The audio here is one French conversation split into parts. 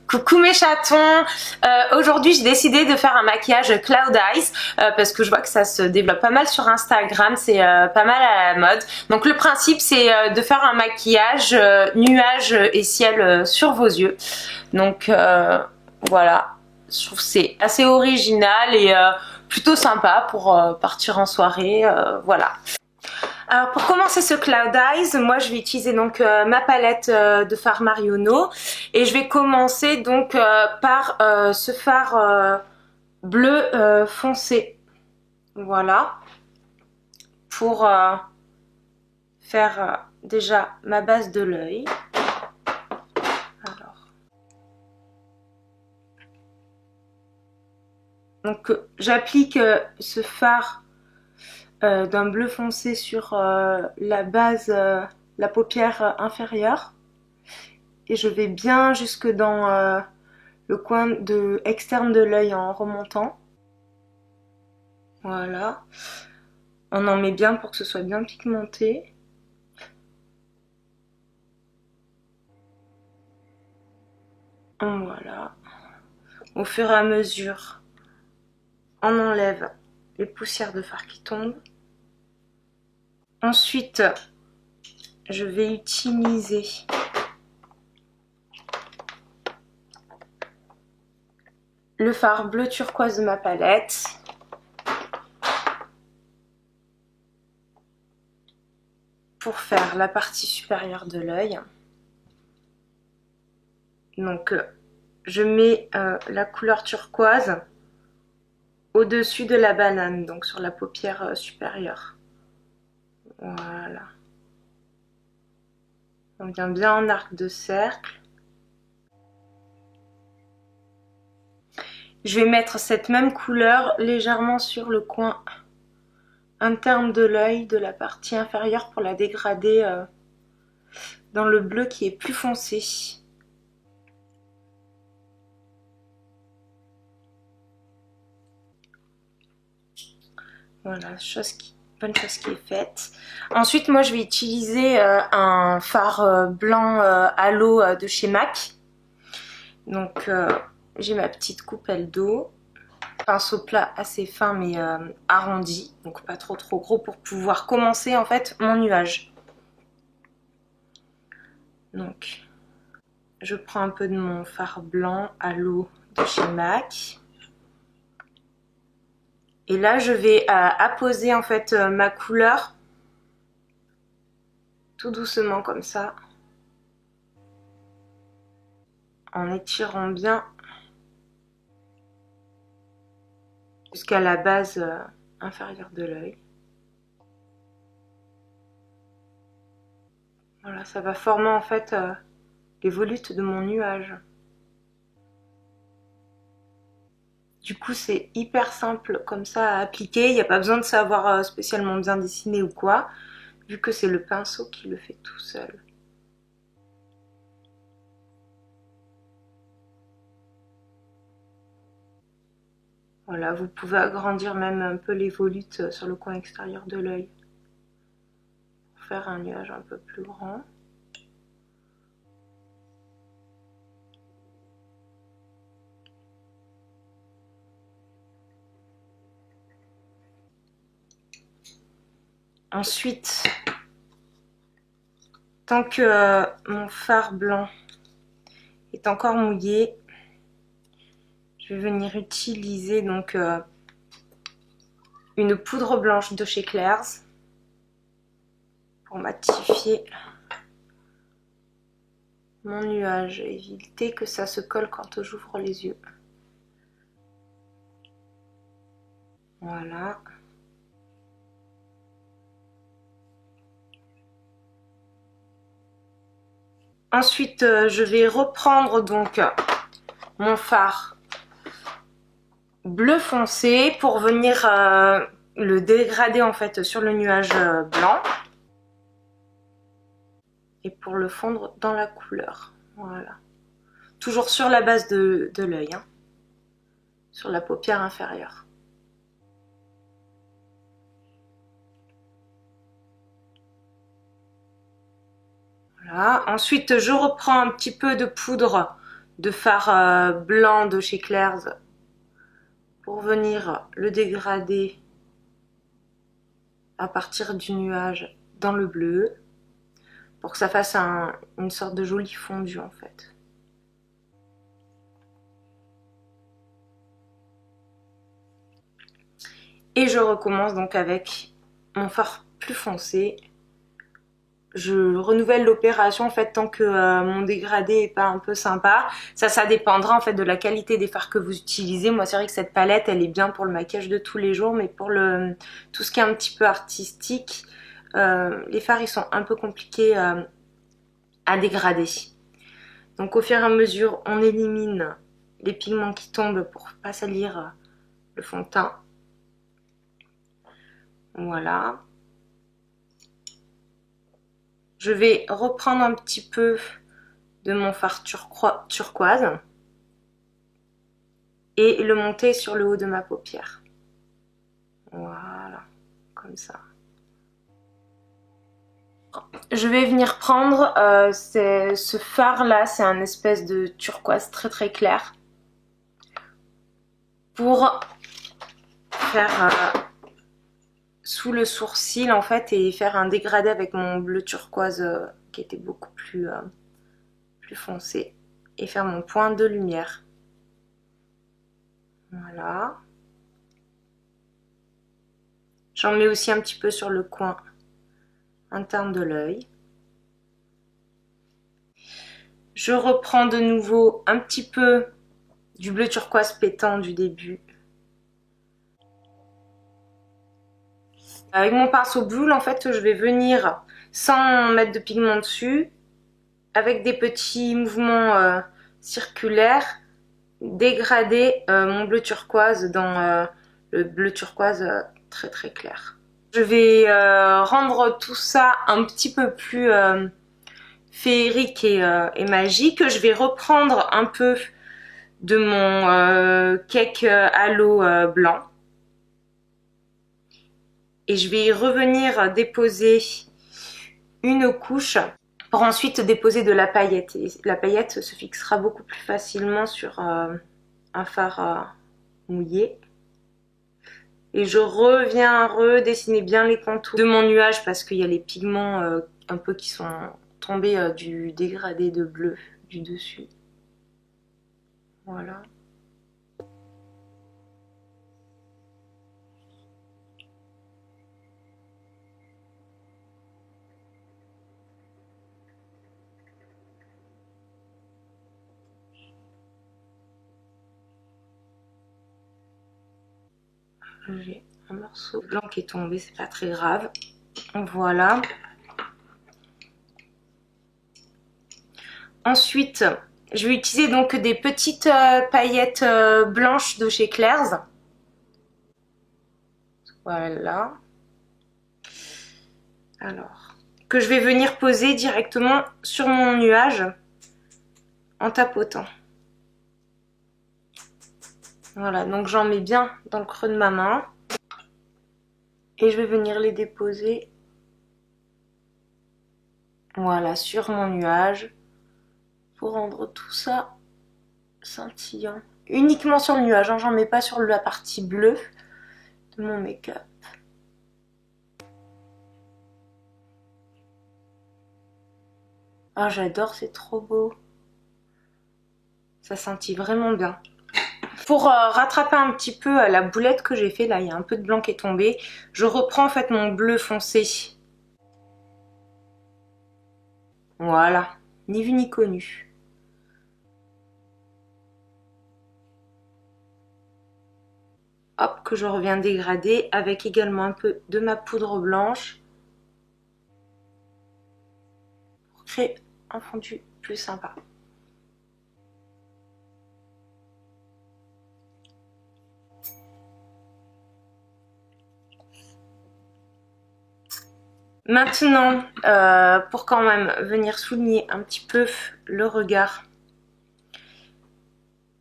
Coucou mes chatons, aujourd'hui j'ai décidé de faire un maquillage Cloud Eyes parce que je vois que ça se développe pas mal sur Instagram, c'est pas mal à la mode. Donc le principe c'est de faire un maquillage nuage et ciel sur vos yeux. Donc voilà, je trouve que c'est assez original et plutôt sympa pour partir en soirée, voilà. Alors pour commencer ce Cloud Eyes, moi je vais utiliser donc ma palette de fard Marionneau et je vais commencer donc par ce fard bleu foncé, voilà, pour faire déjà ma base de l'œil. Donc j'applique ce fard d'un bleu foncé sur la base, la paupière inférieure, et je vais bien jusque dans le coin externe de l'œil en remontant. Voilà, on en met bien pour que ce soit bien pigmenté. Voilà, au fur et à mesure on enlève les poussières de fard qui tombent. Ensuite, je vais utiliser le fard bleu turquoise de ma palette. Pour faire la partie supérieure de l'œil. Donc, je mets la couleur turquoise au-dessus de la banane, donc sur la paupière supérieure. Voilà. On vient bien en arc de cercle. Je vais mettre cette même couleur légèrement sur le coin interne de l'œil, de la partie inférieure, pour la dégrader dans le bleu qui est plus foncé. Voilà, bonne chose qui est faite. Ensuite, moi je vais utiliser un fard blanc halo de chez MAC. Donc j'ai ma petite coupelle d'eau, pinceau plat assez fin mais arrondi, donc pas trop gros, pour pouvoir commencer en fait mon nuage. Donc je prends un peu de mon fard blanc halo de chez MAC. Et là, je vais apposer en fait ma couleur tout doucement comme ça, en étirant bien jusqu'à la base inférieure de l'œil. Voilà, ça va former en fait les volutes de mon nuage. Du coup, c'est hyper simple comme ça à appliquer. Il n'y a pas besoin de savoir spécialement bien dessiner ou quoi, vu que c'est le pinceau qui le fait tout seul. Voilà, vous pouvez agrandir même un peu les volutes sur le coin extérieur de l'œil pour faire un nuage un peu plus grand. Ensuite, tant que mon fard blanc est encore mouillé, je vais venir utiliser donc une poudre blanche de chez Claire's pour matifier mon nuage et éviter que ça se colle quand j'ouvre les yeux. Voilà. Ensuite, je vais reprendre donc mon fard bleu foncé pour venir le dégrader en fait sur le nuage blanc et pour le fondre dans la couleur. Voilà. Toujours sur la base de l'œil, hein, sur la paupière inférieure. Voilà. Ensuite, je reprends un petit peu de poudre de fard blanc de chez Claire's pour venir le dégrader à partir du nuage dans le bleu pour que ça fasse une sorte de joli fondu en fait. Et je recommence donc avec mon fard plus foncé. Je renouvelle l'opération en fait tant que mon dégradé est pas un peu sympa. Ça dépendra en fait de la qualité des fards que vous utilisez. Moi c'est vrai que cette palette elle est bien pour le maquillage de tous les jours, mais pour tout ce qui est un petit peu artistique, les fards ils sont un peu compliqués à dégrader. Donc au fur et à mesure on élimine les pigments qui tombent pour pas salir le fond de teint. Voilà. Je vais reprendre un petit peu de mon fard turquoise et le monter sur le haut de ma paupière. Voilà, comme ça. Je vais venir prendre ce fard là, c'est un espèce de turquoise très très clair pour faire sous le sourcil en fait et faire un dégradé avec mon bleu turquoise qui était beaucoup plus foncé et faire mon point de lumière. Voilà. J'en mets aussi un petit peu sur le coin interne de l'œil. Je reprends de nouveau un petit peu du bleu turquoise pétant du début. Avec mon pinceau Bluel, en fait, je vais venir, sans mettre de pigment dessus, avec des petits mouvements circulaires, dégrader mon bleu turquoise dans le bleu turquoise très très clair. Je vais rendre tout ça un petit peu plus féerique et magique. Je vais reprendre un peu de mon cake halo blanc. Et je vais revenir déposer une couche pour ensuite déposer de la paillette. Et la paillette se fixera beaucoup plus facilement sur un fard mouillé. Et je reviens redessiner bien les contours de mon nuage parce qu'il y a les pigments un peu qui sont tombés du dégradé de bleu du dessus. Voilà. J'ai un morceau blanc qui est tombé, c'est pas très grave. Voilà. Ensuite, je vais utiliser donc des petites paillettes blanches de chez Claire's. Voilà. Alors, que je vais venir poser directement sur mon nuage en tapotant. Voilà, donc j'en mets bien dans le creux de ma main. Et je vais venir les déposer, voilà, sur mon nuage pour rendre tout ça scintillant. Uniquement sur le nuage, hein, j'en mets pas sur la partie bleue de mon make-up. Ah, j'adore, c'est trop beau. Ça scintille vraiment bien. Pour rattraper un petit peu la boulette que j'ai fait, là il y a un peu de blanc qui est tombé, je reprends en fait mon bleu foncé. Voilà, ni vu ni connu. Hop, que je reviens dégrader avec également un peu de ma poudre blanche pour créer un fondu plus sympa. Maintenant, pour quand même venir souligner un petit peu le regard,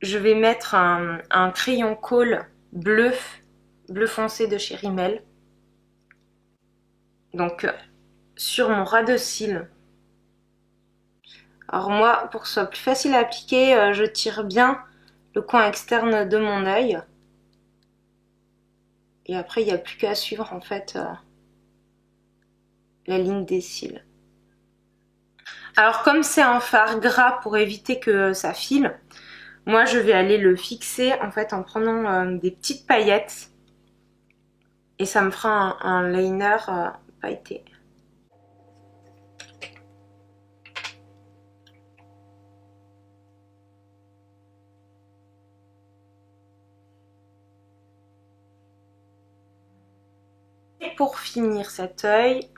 je vais mettre un crayon colle bleu foncé de chez Rimmel. Donc sur mon ras de cils. Alors moi, pour que ce soit plus facile à appliquer, je tire bien le coin externe de mon œil. Et après, il n'y a plus qu'à suivre en fait la ligne des cils. Alors comme c'est un fard gras pour éviter que ça file, moi je vais aller le fixer en fait en prenant des petites paillettes. Et ça me fera un liner pailleté. Et pour finir cet œil,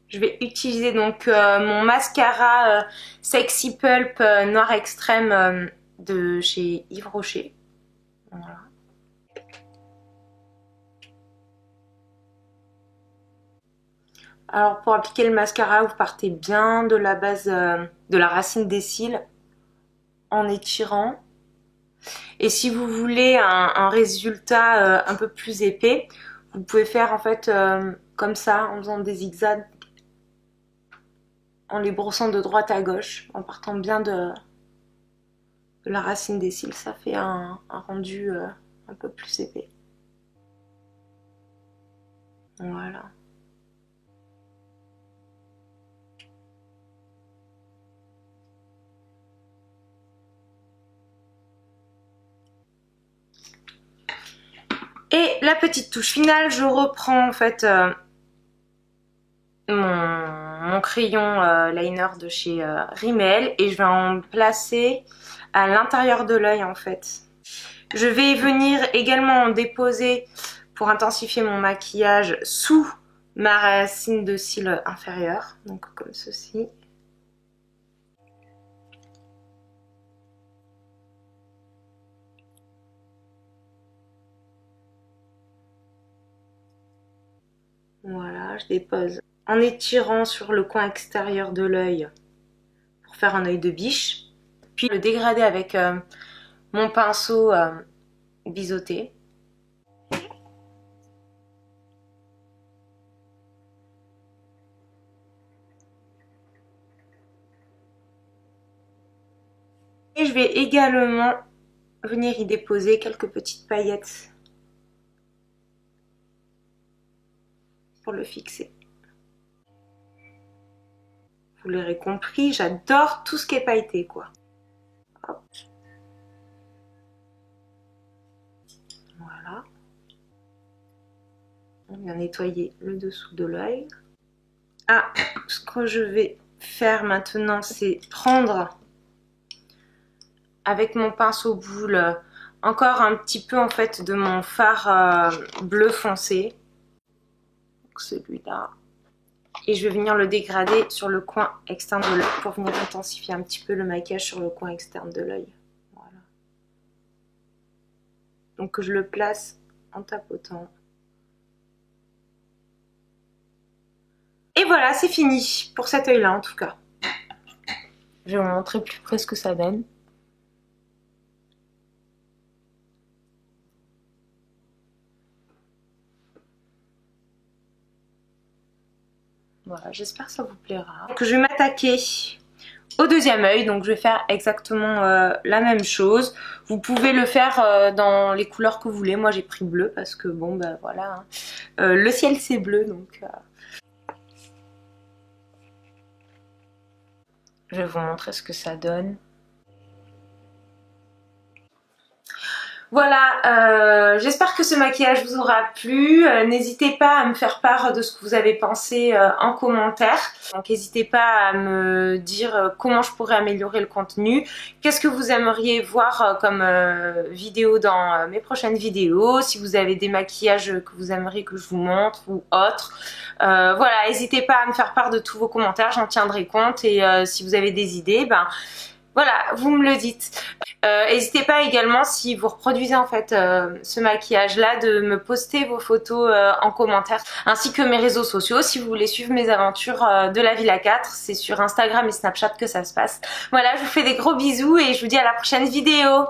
je vais utiliser donc mon mascara Sexy Pulp Noir Extrême de chez Yves Rocher. Voilà. Alors pour appliquer le mascara, vous partez bien de la base de la racine des cils en étirant. Et si vous voulez un résultat un peu plus épais, vous pouvez faire en fait comme ça, en faisant des zigzags, en les brossant de droite à gauche, en partant bien de la racine des cils. Ça fait un rendu un peu plus épais. Voilà. Et la petite touche finale, je reprends en fait mon crayon liner de chez Rimmel et je vais en placer à l'intérieur de l'œil en fait. Je vais venir également en déposer pour intensifier mon maquillage sous ma racine de cils inférieure, donc comme ceci. Voilà, je dépose en étirant sur le coin extérieur de l'œil pour faire un œil de biche. Puis le dégrader avec mon pinceau biseauté. Et je vais également venir y déposer quelques petites paillettes pour le fixer. Vous l'aurez compris, j'adore tout ce qui est pailleté quoi. Hop. Voilà. On vient nettoyer le dessous de l'œil. Ah, ce que je vais faire maintenant, c'est prendre avec mon pinceau boule encore un petit peu en fait de mon fard bleu foncé. Celui-là. Et je vais venir le dégrader sur le coin externe de l'œil pour venir intensifier un petit peu le maquillage sur le coin externe de l'œil. Voilà. Donc je le place en tapotant. Et voilà, c'est fini pour cet œil-là en tout cas. Je vais vous montrer plus près ce que ça donne. Voilà, j'espère que ça vous plaira. Donc je vais m'attaquer au deuxième œil, donc je vais faire exactement la même chose. Vous pouvez le faire dans les couleurs que vous voulez. Moi j'ai pris bleu parce que bon ben voilà, hein. Le ciel c'est bleu donc... Je vais vous montrer ce que ça donne. Voilà, j'espère que ce maquillage vous aura plu. N'hésitez pas à me faire part de ce que vous avez pensé en commentaire. Donc n'hésitez pas à me dire comment je pourrais améliorer le contenu. Qu'est-ce que vous aimeriez voir comme vidéo dans mes prochaines vidéos. Si vous avez des maquillages que vous aimeriez que je vous montre ou autres. Voilà, n'hésitez pas à me faire part de tous vos commentaires, j'en tiendrai compte. Et si vous avez des idées, ben... Voilà, vous me le dites. N'hésitez pas également, si vous reproduisez en fait ce maquillage-là, de me poster vos photos en commentaire, ainsi que mes réseaux sociaux. Si vous voulez suivre mes aventures de la Villa 4, c'est sur Instagram et Snapchat que ça se passe. Voilà, je vous fais des gros bisous et je vous dis à la prochaine vidéo.